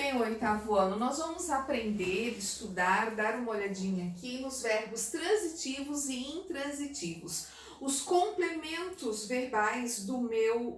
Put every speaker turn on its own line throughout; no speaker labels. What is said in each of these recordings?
bem, o oitavo ano, nós vamos aprender, estudar, dar uma olhadinha aqui nos verbos transitivos e intransitivos. Os complementos verbais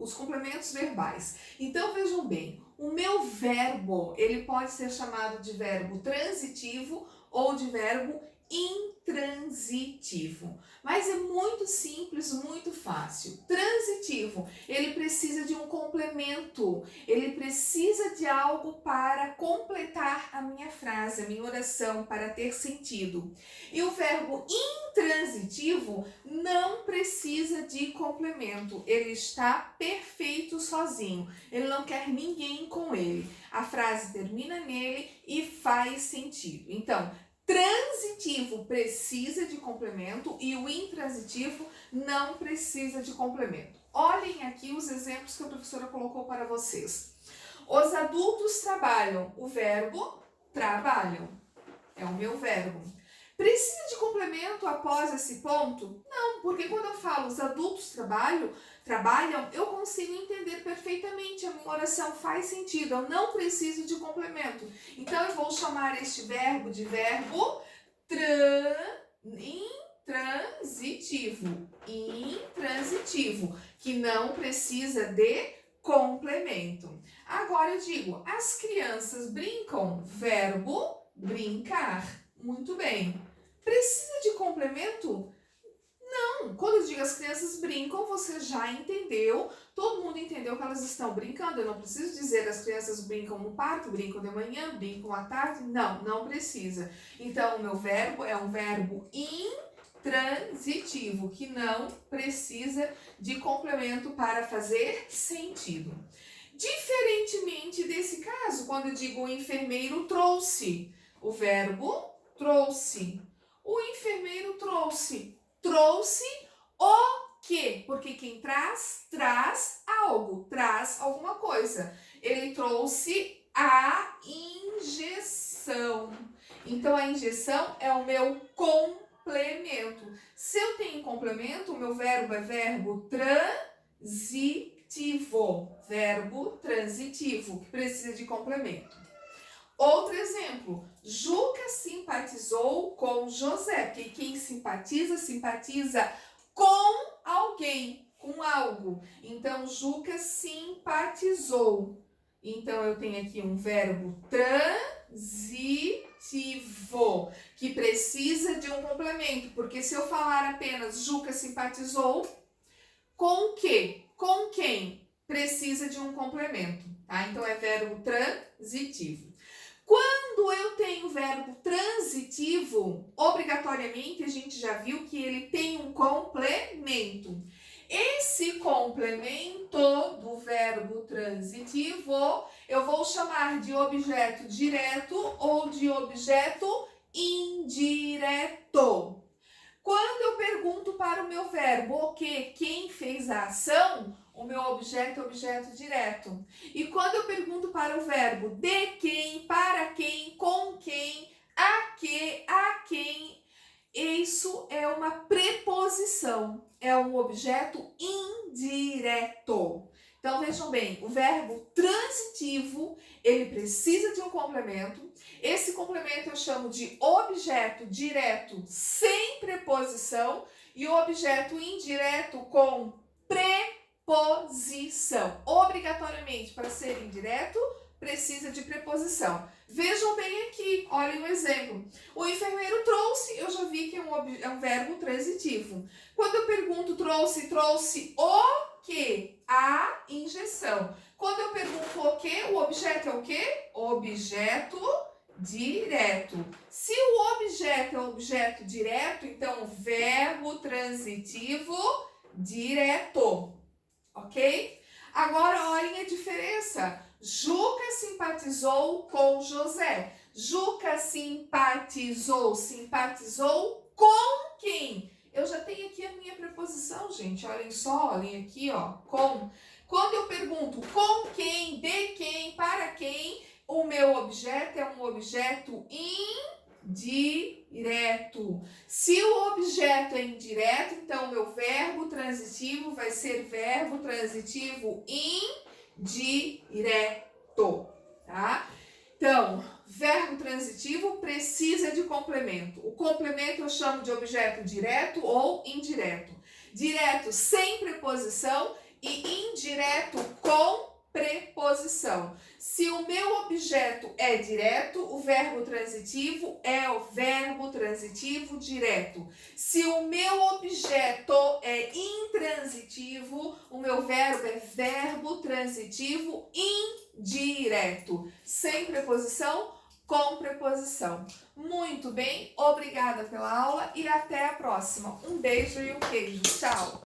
os complementos verbais. Então vejam bem, o meu verbo, ele pode ser chamado de verbo transitivo ou de verbo intransitivo. Mas é muito simples, muito fácil. Transitivo, ele precisa de um complemento, ele precisa de algo para completar a minha frase, a minha oração, para ter sentido. E o verbo intransitivo não precisa de complemento, ele está perfeito sozinho, ele não quer ninguém com ele. A frase termina nele e faz sentido. Então, transitivo precisa de complemento e o intransitivo não precisa de complemento. Olhem aqui os exemplos que a professora colocou para vocês. Os adultos trabalham. O verbo trabalham é o meu verbo. Precisa de complemento após esse ponto? Não, porque quando eu falo os adultos trabalham, eu consigo entender perfeitamente, a minha oração faz sentido, eu não preciso de complemento. Então eu vou chamar este verbo de verbo intransitivo, que não precisa de complemento. Agora eu digo, as crianças brincam, verbo brincar. Muito bem. Precisa de complemento? Não. Quando eu digo as crianças brincam, você já entendeu. Todo mundo entendeu que elas estão brincando. Eu não preciso dizer as crianças brincam no parque, brincam de manhã, brincam à tarde. Não, não precisa. Então, o meu verbo é um verbo intransitivo, que não precisa de complemento para fazer sentido. Diferentemente desse caso, quando eu digo o enfermeiro trouxe, o verbo trouxe. O enfermeiro trouxe. Trouxe o quê? Porque quem traz algo, traz alguma coisa. Ele trouxe a injeção. Então, a injeção é o meu complemento. Se eu tenho complemento, o meu verbo é verbo transitivo. Verbo transitivo, que precisa de complemento. Outro exemplo, Juca simpatizou com José, porque quem simpatiza com alguém, com algo. Então, Juca simpatizou. Então, eu tenho aqui um verbo transitivo, que precisa de um complemento, porque se eu falar apenas Juca simpatizou, com o quê? Com quem? Precisa de um complemento, tá? Então, é verbo transitivo. Quando eu tenho verbo transitivo, obrigatoriamente a gente já viu que ele tem um complemento. Esse complemento do verbo transitivo eu vou chamar de objeto direto ou de objeto indireto. Quando eu pergunto para o meu verbo o que, quem fez a ação, o meu objeto é objeto direto. E quando eu pergunto para o verbo de quem, para quem, com quem, a quem, isso é uma preposição, é um objeto indireto. Então vejam bem, o verbo transitivo, ele precisa de um complemento. Esse complemento eu chamo de objeto direto sem preposição e objeto indireto com preposição. Obrigatoriamente, para ser indireto, precisa de preposição. Vejam bem aqui, olhem o exemplo. O enfermeiro trouxe, eu já vi que é um verbo transitivo. Quando eu pergunto trouxe o quê? A injeção. Quando eu pergunto o quê? O objeto é o quê? Objeto direto. Se o objeto é objeto direto, então verbo transitivo direto. Ok? Agora olhem a diferença. Juca simpatizou com José. Juca simpatizou com quem? Eu já tenho aqui a minha preposição, gente. Olhem só, olhem aqui, ó, com. Quando eu pergunto com quem, de quem, para quem, o meu objeto é um objeto indireto. Se o objeto é indireto, então o meu verbo transitivo vai ser verbo transitivo indireto, tá? Então, Então, verbo transitivo precisa de complemento. O complemento eu chamo de objeto direto ou indireto. Direto sem preposição e indireto com preposição. Se o meu objeto é direto, o verbo transitivo é o verbo transitivo direto. Se o meu objeto é intransitivo, o meu verbo é verbo transitivo indireto. Sem preposição, com preposição. Muito bem, obrigada pela aula e até a próxima. Um beijo e um queijo. Tchau!